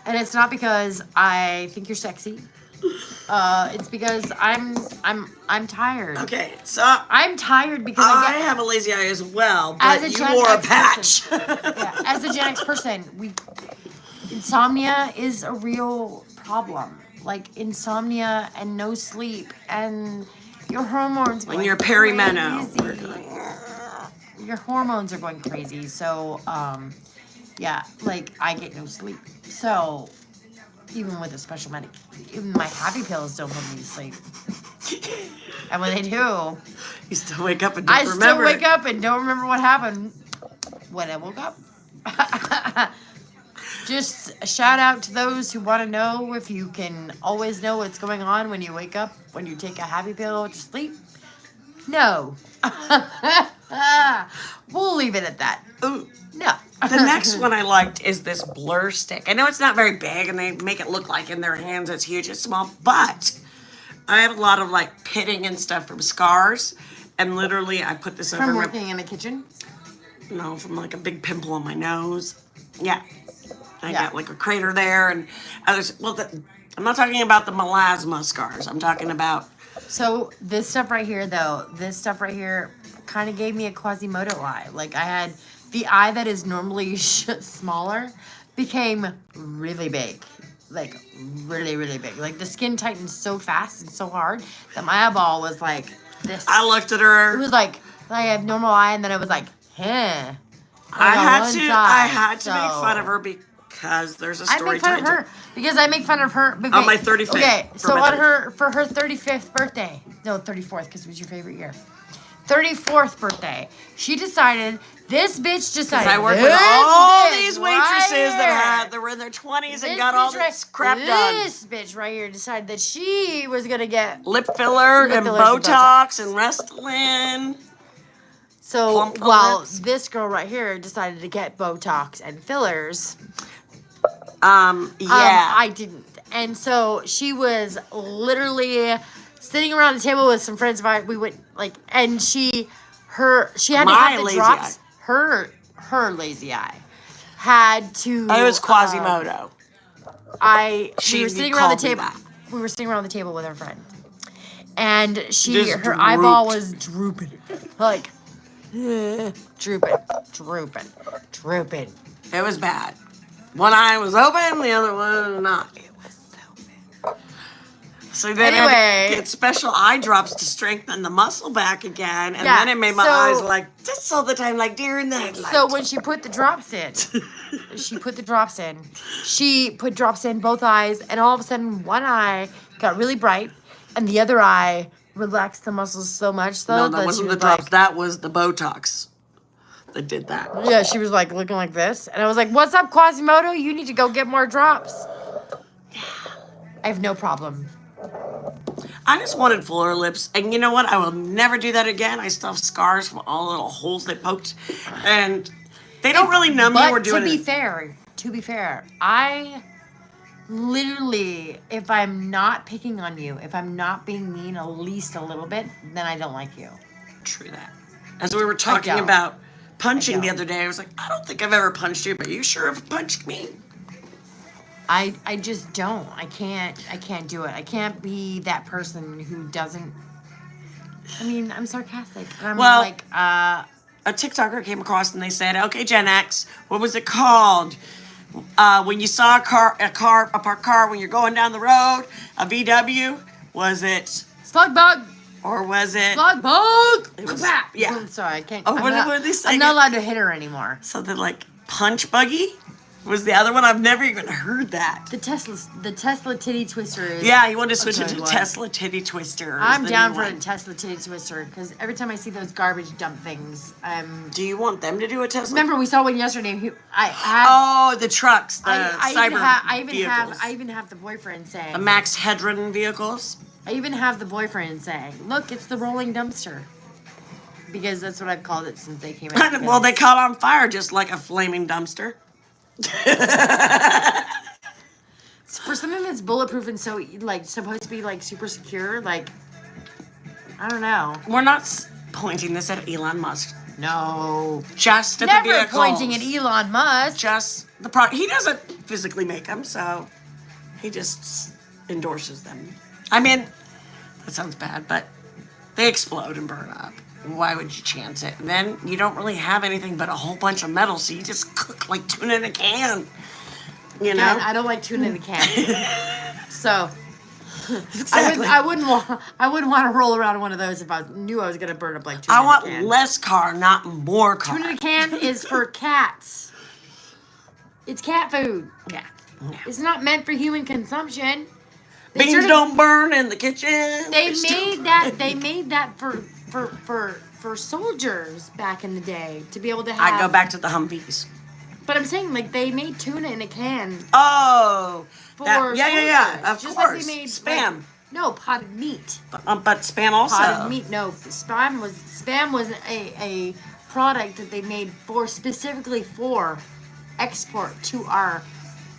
And it's not because I think you're sexy. It's because I'm tired. Okay, so I'm tired because I have a lazy eye as well, As but a you Gen wore a X patch. yeah, as a Gen X person, insomnia is a real problem. Like insomnia and no sleep and Your hormones when going you're perimeno. crazy. Your hormones are going crazy. So, yeah, like I get no sleep. So, even with a special medic, even my happy pills don't put me to sleep. And when they do, You still wake up and don't I remember. still wake up and don't remember what happened when I woke up. Just a shout out to those who want to know if you can always know what's going on when you wake up, when you take a happy pill to sleep. No. We'll leave it at that. Ooh. No. The next one I liked is this blur stick. I know it's not very big and they make it look like in their hands it's huge, it's small, but I have a lot of like pitting and stuff from scars. And literally I put this over From my, working in the kitchen? no, from like a big pimple on my nose. Yeah. I Yeah. got like a crater there and others. Well, I'm not talking about the melasma scars. I'm talking about. So this stuff right here, though, kind of gave me a Quasimodo eye. Like I had the eye that is normally smaller became really big. Like really, really big. Like the skin tightened so fast and so hard that my eyeball was like this. I looked at her. It was like I have normal eye and then it was like, huh. I had to make fun of her because there's a story. I make fun of her because I make fun of her. Okay, on my 35th. Okay, so my on her 35th birthday, no 34th because it was your favorite year. 34th birthday, she decided. This bitch decided. I work with all these waitresses that were in their 20s and got all this crap done. This bitch right here decided that she was gonna get Lip filler and Botox and Restylane. So while this girl right here decided to get Botox and fillers, I didn't. And so she was literally sitting around the table with some friends of ours. We went like, and she had to have the drops. Her lazy eye had to. It was Quasimodo. We were sitting around the table. We were sitting around the table with her friend, and her eyeball was drooping, like drooping. It was bad. One eye was open, the other one was not. It was so bad. So then I had to get special eye drops to strengthen the muscle back again, and then it made my eyes like this all the time, like deer in the headlights. So when she put the drops in, she put drops in both eyes, and all of a sudden one eye got really bright, and the other eye relaxed the muscles so much though that wasn't the drops. That was the Botox that did that. Yeah, she was like looking like this, and I was like, "What's up, Quasimodo? You need to go get more drops." Yeah, I have no problem. I just wanted fuller lips, and you know what? I will never do that again. I still have scars from all the little holes they poked, and they don't really numb you or do anything. To be fair, I literally, if I'm not picking on you, if I'm not being mean at least a little bit, then I don't like you. True that. As we were talking about punching the other day, I was like, I don't think I've ever punched you, but you sure have punched me. I just don't. I can't do it. I can't be that person who doesn't. I mean, I'm sarcastic. And I'm a TikToker came across and they said, okay, GenX, what was it called? When you saw a parked car when you're going down the road, a VW, was it slug bug? Or was it slug bug? It was, yeah. I'm sorry, I can't. Oh, what did they say? I'm not allowed to hit her anymore. Something like punch buggy was the other one. I've never even heard that. The Tesla titty twister is. Yeah, you want to switch it to Tesla titty twister. I'm down for a Tesla titty twister because every time I see those garbage dump things, Do you want them to do a Tesla? Remember, we saw one yesterday. The trucks, the cyber vehicles. I even have the boyfriend saying. The Max Hedron vehicles. I even have the boyfriend saying, "Look, it's the rolling dumpster," because that's what I've called it since they came out. Well, they caught on fire just like a flaming dumpster. For something that's bulletproof and so like supposed to be like super secure, like I don't know. We're not pointing this at Elon Musk. No, just at never the vehicles. pointing at Elon Musk. Just the product. He doesn't physically make them, so he just endorses them. I mean, that sounds bad, but they explode and burn up. Why would you chance it? And then you don't really have anything but a whole bunch of metal, so you just cook like tuna in a can. You know? I don't like tuna in a can. So, Exactly. I wouldn't want to roll around in one of those if I knew I was gonna burn up like tuna. I want in a can. less car, not more car. Tuna in a can is for cats. It's cat food. Yeah. It's not meant for human consumption. Beans don't burn in the kitchen. They made that. They made that for soldiers back in the day to be able to have. I go back to the Humvees. But I'm saying, like, they made tuna in a can. Oh. For Yeah. Of just course. Like they made, Spam. Like, no, potted meat. But Spam also. Potted meat. No, spam was a product that they made specifically for export to our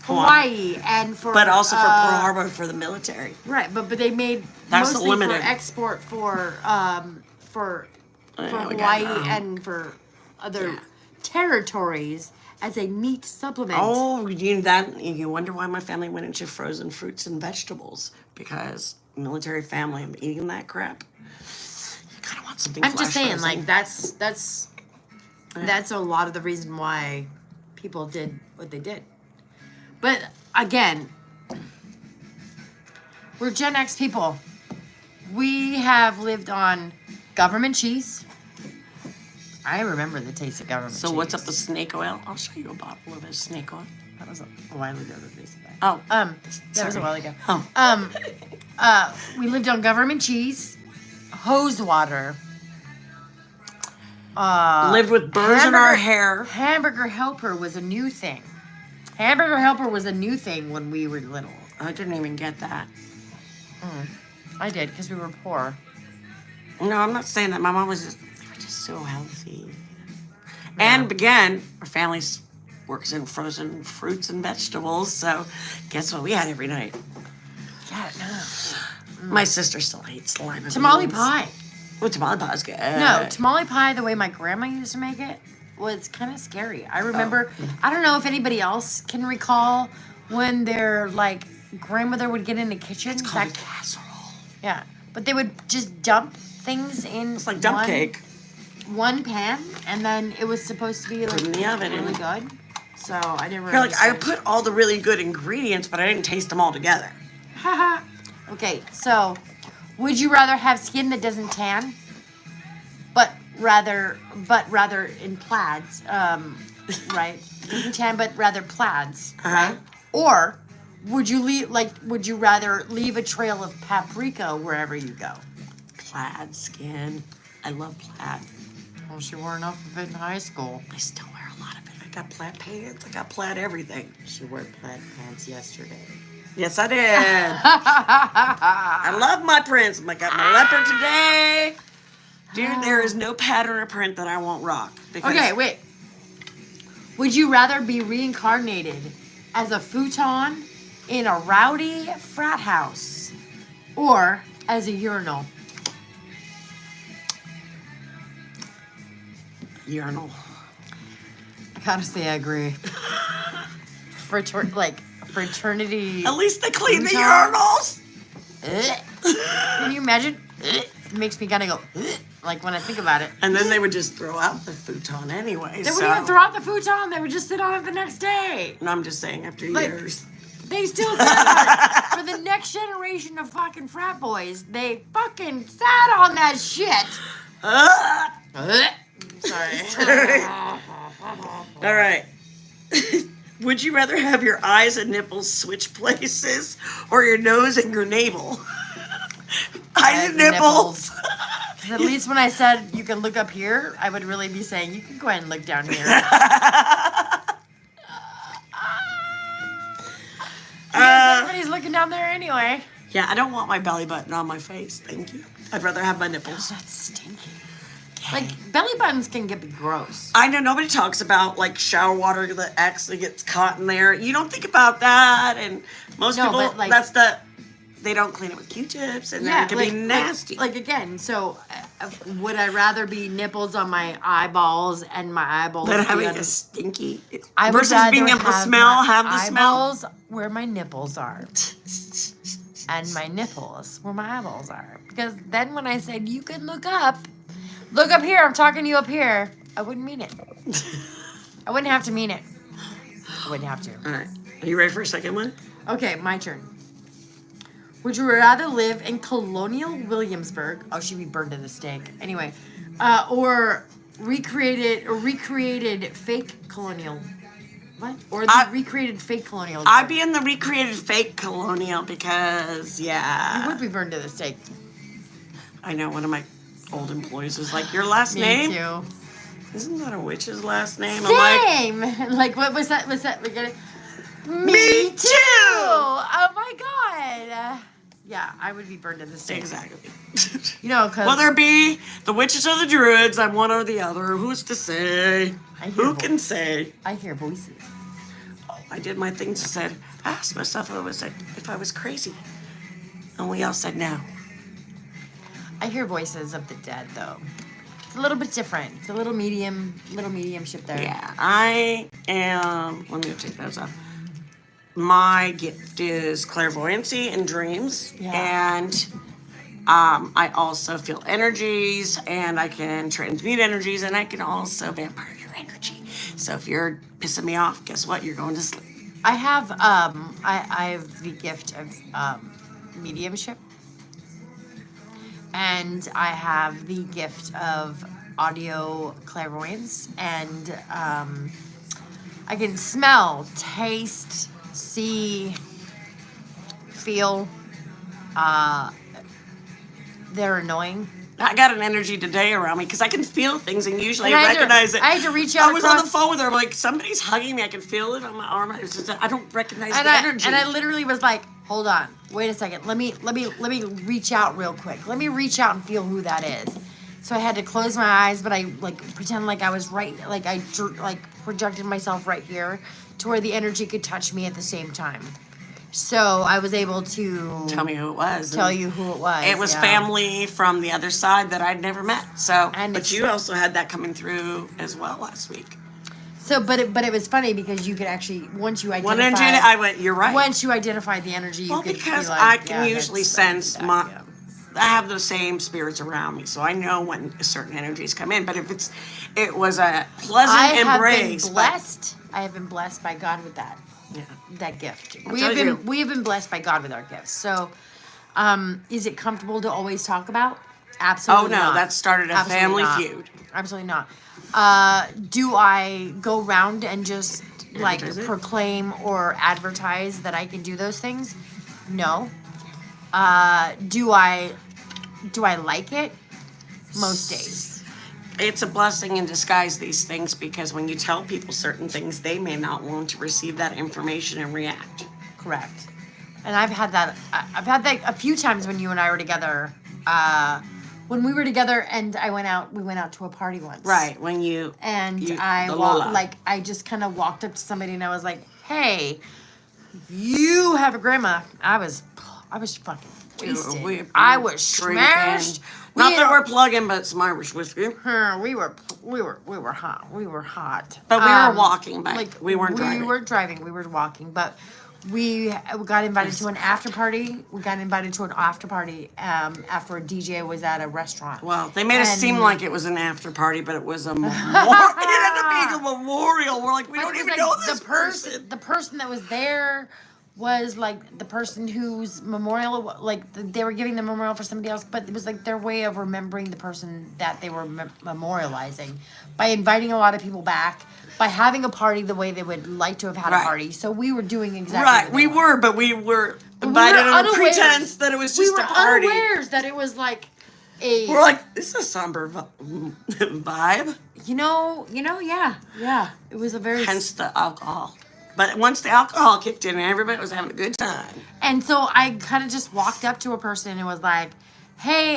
Hawaii and for. But also for Pearl Harbor for the military. Right, but they made That's mostly limited. for export for Hawaii and for other territories as a meat supplement. Oh, you wonder why my family went into frozen fruits and vegetables, because military family, I'm eating that crap. You kind of want something. I'm just saying, frozen. like that's a lot of the reason why people did what they did. But again, we're Gen X people. We have lived on government cheese. I remember the taste of government cheese. So what's up with snake oil? I'll show you a bottle of it. Snake oil. That was a while ago that they said that. Oh. That was a while ago. Oh. We lived on government cheese, hose water. Lived with burrs in our hair. Hamburger Helper was a new thing. Hamburger Helper was a new thing when we were little. I didn't even get that. I did, because we were poor. No, I'm not saying that. My mom was they were just so healthy. And again, our family works in frozen fruits and vegetables, so guess what we had every night? Yeah, no. My sister still hates lima Tamale beans. pie. Oh, tamale pie's good. No, tamale pie, the way my grandma used to make it, was kind of scary. I remember, I don't know if anybody else can recall when their, like, grandmother would get in the kitchen. It's called a casserole. Yeah, but they would just dump things in. It's like dump cake. One pan, and then it was supposed to be like Put in the oven. really good. So I didn't really. You're like, I put all the really good ingredients, but I didn't taste them all together. Haha. Okay, so would you rather have skin that doesn't tan, but rather in plaids, right? Doesn't tan, but rather plaids, right? Or would you rather leave a trail of paprika wherever you go? Plaid skin. I love plaid. Well, she wore enough of it in high school. I still wear a lot of it. I got plaid pants. I got plaid everything. She wore plaid pants yesterday. Yes, I did. I love my prints. I got my leopard today. Dude, there is no pattern or print that I won't rock. Okay, wait. Would you rather be reincarnated as a futon in a rowdy frat house or as a urinal? Urinal. I gotta say, I agree. Fraternity. At least they clean the futon. urinals. Can you imagine? It makes me kind of go, like when I think about it. And then they would just throw out the futon anyway. They wouldn't even throw out the futon. They would just sit on it the next day. And I'm just saying, after Like, years. They still sat on it. For the next generation of fucking frat boys, they fucking sat on that shit. Sorry. All right. Would you rather have your eyes and nipples switch places or your nose and your navel? Eyes and nipples. Because at least when I said you can look up here, I would really be saying you can go ahead and look down here. Everybody's looking down there anyway. Yeah, I don't want my belly button on my face. Thank you. I'd rather have my nipples. Oh, that's stinky. Like, belly buttons can get gross. I know nobody talks about, like, shower water that actually gets caught in there. You don't think about that, and most people, but, like, they don't clean it with Q-tips, and yeah, then it can be nasty. Like again, so would I rather be nipples on my eyeballs and my eyeballs Than be having under- a stinky, I would versus rather being able to have smell, my have the smell. eyeballs where my nipples are. And my nipples where my eyeballs are. Because then when I said you can look up here, I'm talking to you up here, I wouldn't mean it. I wouldn't have to mean it. I wouldn't have to. All right. Are you ready for a second one? Okay, my turn. Would you rather live in colonial Williamsburg? Oh, she'd be burned to the stake. Anyway, or recreated fake colonial. What? Or the recreated fake colonial. I'd be in the recreated fake colonial because, You would be burned to the stake. I know one of my old employees was like, your last Me name? too. Isn't that a witch's last name? Same. I'm like, what was that? Was that? We got it. Me too. Oh my god. Yeah, I would be burned to the stake. Exactly. You know, because whether it be the witches or the druids, I'm one or the other. Who's to say? Who can say? I hear voices. I did my things and said, I asked myself if I was crazy. And we all said no. I hear voices of the dead, though. It's a little bit different. It's a little mediumship there. Yeah, I am. Let me take those off. My gift is clairvoyancy and dreams. Yeah. And I also feel energies, and I can transmute energies, and I can also vampire your energy. So if you're pissing me off, guess what? You're going to sleep. I have I have the gift of mediumship, and I have the gift of audio clairvoyance, and I can smell, taste, see, feel. They're annoying. I got an energy today around me because I can feel things and usually And I recognize it. I had to reach out. I was on the phone with her. I'm like, somebody's hugging me. I can feel it on my arm. It's just, I don't recognize the energy. And I literally was like, hold on, wait a second. Let me reach out real quick. Let me reach out and feel who that is. So I had to close my eyes, but I pretend like I was right, like I projected myself right here to where the energy could touch me at the same time. So I was able to tell me who it was. Tell you who it was. It was family from the other side that I'd never met. So, And but you also had that coming through as well last week. So, but it was funny because you could actually once you identify. I went. You're right. Once you identify the energy, you could because be like, I can yeah, usually that's sense that, my. yeah. I have the same spirits around me, so I know when certain energies come in. But if it was a pleasant embrace. I have been blessed by God with that. Yeah. That gift. I'll We tell you. have been blessed by God with our gifts. So, is it comfortable to always talk about? Absolutely. Oh no, not. that started a Absolutely family not. feud. Absolutely not. Do I go around and just Advertise it? proclaim or advertise that I can do those things? No. Do I like it? Most days. It's a blessing in disguise, these things, because when you tell people certain things, they may not want to receive that information and react. Correct. And I've had that a few times when you and I were together. When we were together and we went out to a party once. Right, when you... I just kind of walked up to somebody and I was like, hey, you have a grandma. I was fucking wasted. I was smashed. Not that we're plugging, but some Irish whiskey. We were hot. We were hot. But we were walking back. We weren't driving. We weren't driving. We were walking. But we got invited to an after party. After a DJ was at a restaurant. Well, they made it seem like it was an after party, but it was a memorial. It ended up being a memorial. We're like, we don't even know this person. The person that was there was like the person whose memorial, they were giving the memorial for somebody else, but it was like their way of remembering the person that they were memorializing by inviting a lot of people back, by having a party the way they would like to have had a party. So we were doing exactly right. We were, but we were invited on the pretense that it was just a party. We were unawares that it was like a. We're like, this is a somber vibe. Yeah. It was a very. Hence the alcohol. But once the alcohol kicked in, everybody was having a good time. And so I kind of just walked up to a person and was like, hey,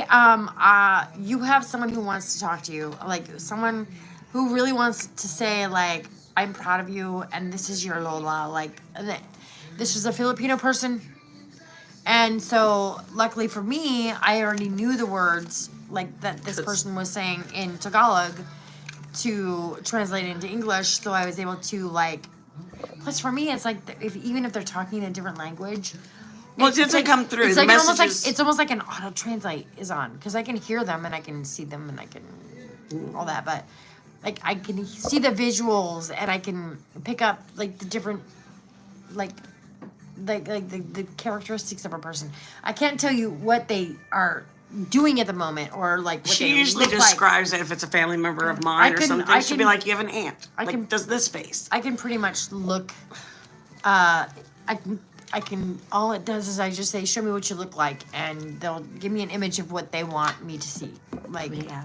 you have someone who wants to talk to you. Like, someone who really wants to say, like, I'm proud of you, and this is your Lola. Like, this was a Filipino person. And so, luckily for me, I already knew the words, like, that this person was saying in Tagalog to translate into English. So I was able to, like... Plus, for me, it's like even if they're talking in a different language, well, it doesn't come through. It's the like messages... it's almost like an auto translate is on because I can hear them and I can see them and I can all that, but like I can see the visuals and I can pick up like the different like the characteristics of a person. I can't tell you what they are doing at the moment or like what She they usually look describes it if it's a family member of mine or something. She'll be like, you have an aunt. Does this face. I can pretty much look. I can. All it does is I just say, "Show me what you look like," and they'll give me an image of what they want me to see. Like, Yeah.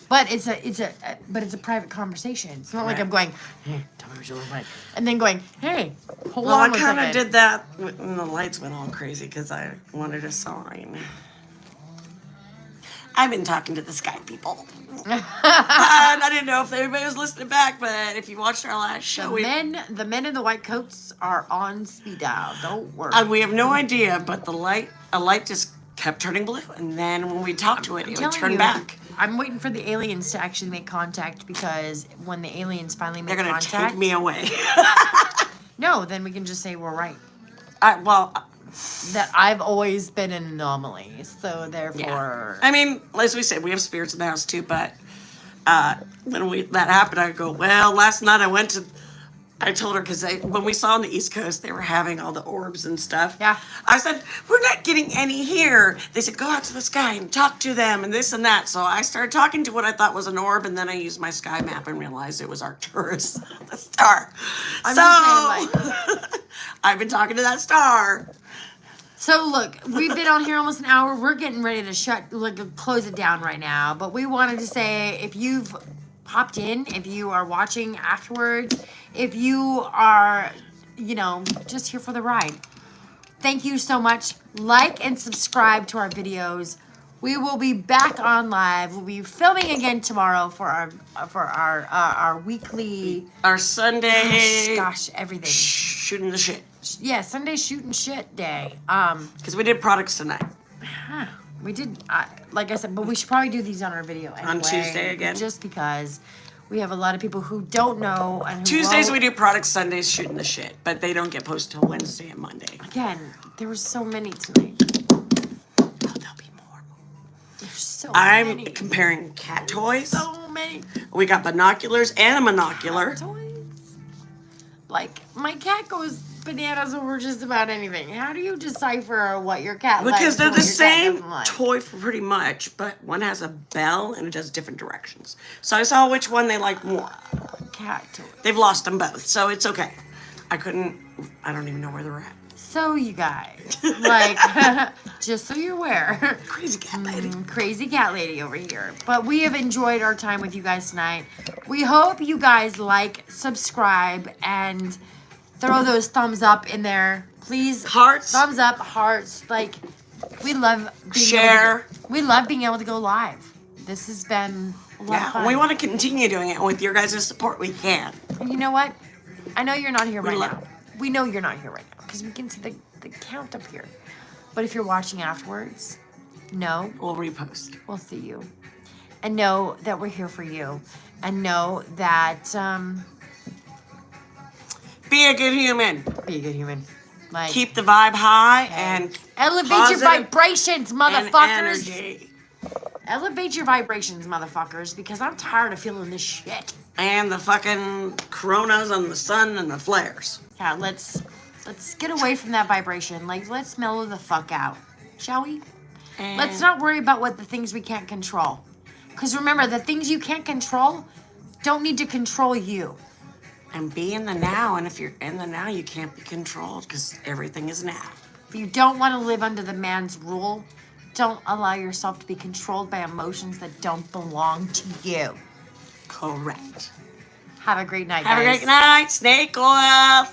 but it's a private conversation. It's not like I'm going, "Hey, tell me what you look like," and then going, "Hey, hold Well, on." I kind of did that when the lights went all crazy because I wanted a sign. I've been talking to the sky people. And I didn't know if everybody was listening back, but if you watched our last show, The men in the white coats are on speed dial. Don't worry. We have no idea, but a light just kept turning blue, and then when we talked to it, it would turn back. I'm waiting for the aliens to actually make contact because when the aliens finally make They're gonna contact, take me away. no, then we can just say we're right. That I've always been an anomaly, so therefore. I mean, as we said, we have spirits in the house too. But when that happened, I go, well, last night I told her because when we saw on the East Coast, they were having all the orbs and stuff. Yeah. I said, we're not getting any here. They said, go out to the sky and talk to them and this and that. So I started talking to what I thought was an orb, and then I used my sky map and realized it was Arcturus, the star. I'm just saying, I've been talking to that star. So look, we've been on here almost an hour. We're getting ready to close it down right now. But we wanted to say, if you've popped in, if you are watching afterwards, if you are, just here for the ride, thank you so much. Like and subscribe to our videos. We will be back on live. We'll be filming again tomorrow for our weekly, our Sunday. Gosh, everything. Shooting the shit. Yeah, Sunday shooting shit day. Because we did products tonight. We did, like I said, but we should probably do these on our video anyway. On Tuesday again. Just because we have a lot of people who don't know. And Tuesdays we do products, Sundays shooting the shit. But they don't get posted till Wednesday and Monday. Again, there were so many tonight. Oh, there'll be more. There's so I'm many. comparing cat toys. So many. We got binoculars and a monocular. Cat toys. Like, my cat goes bananas over just about anything. How do you decipher what your cat likes? Because they're and the what your cat same doesn't like? toy for pretty much, but one has a bell and it does different directions. So I saw which one they like more. Cat toy. They've lost them both, so it's okay. I don't even know where they're at. So you guys, like, just so you're aware. Crazy cat lady. Crazy cat lady over here. But we have enjoyed our time with you guys tonight. We hope you guys like, subscribe, and throw those thumbs up in there. Please. Hearts. Thumbs up, hearts. Like, we love being Share. We love being able to go live. This has been a lot of fun. We want to continue doing it. And with your guys' support, we can. And you know what? I know you're not here right love now. We know you're not here right now because we can see the count up here. But if you're watching afterwards, know We'll repost. we'll see you. And know that we're here for you. And know that Be a good human. be a good human. Like, Keep the vibe high and elevate your positive vibrations, and motherfuckers. energy. Elevate your vibrations, motherfuckers, because I'm tired of feeling this shit. And the fucking coronas and the sun and the flares. Yeah, let's get away from that vibration. Like, let's mellow the fuck out, shall we? And Let's not worry about what the things we can't control. Because remember, the things you can't control don't need to control you. And be in the now. And if you're in the now, you can't be controlled because everything is now. If you don't want to live under the man's rule, don't allow yourself to be controlled by emotions that don't belong to you. Correct. Have a great night, guys. Have a great night. Snake oil.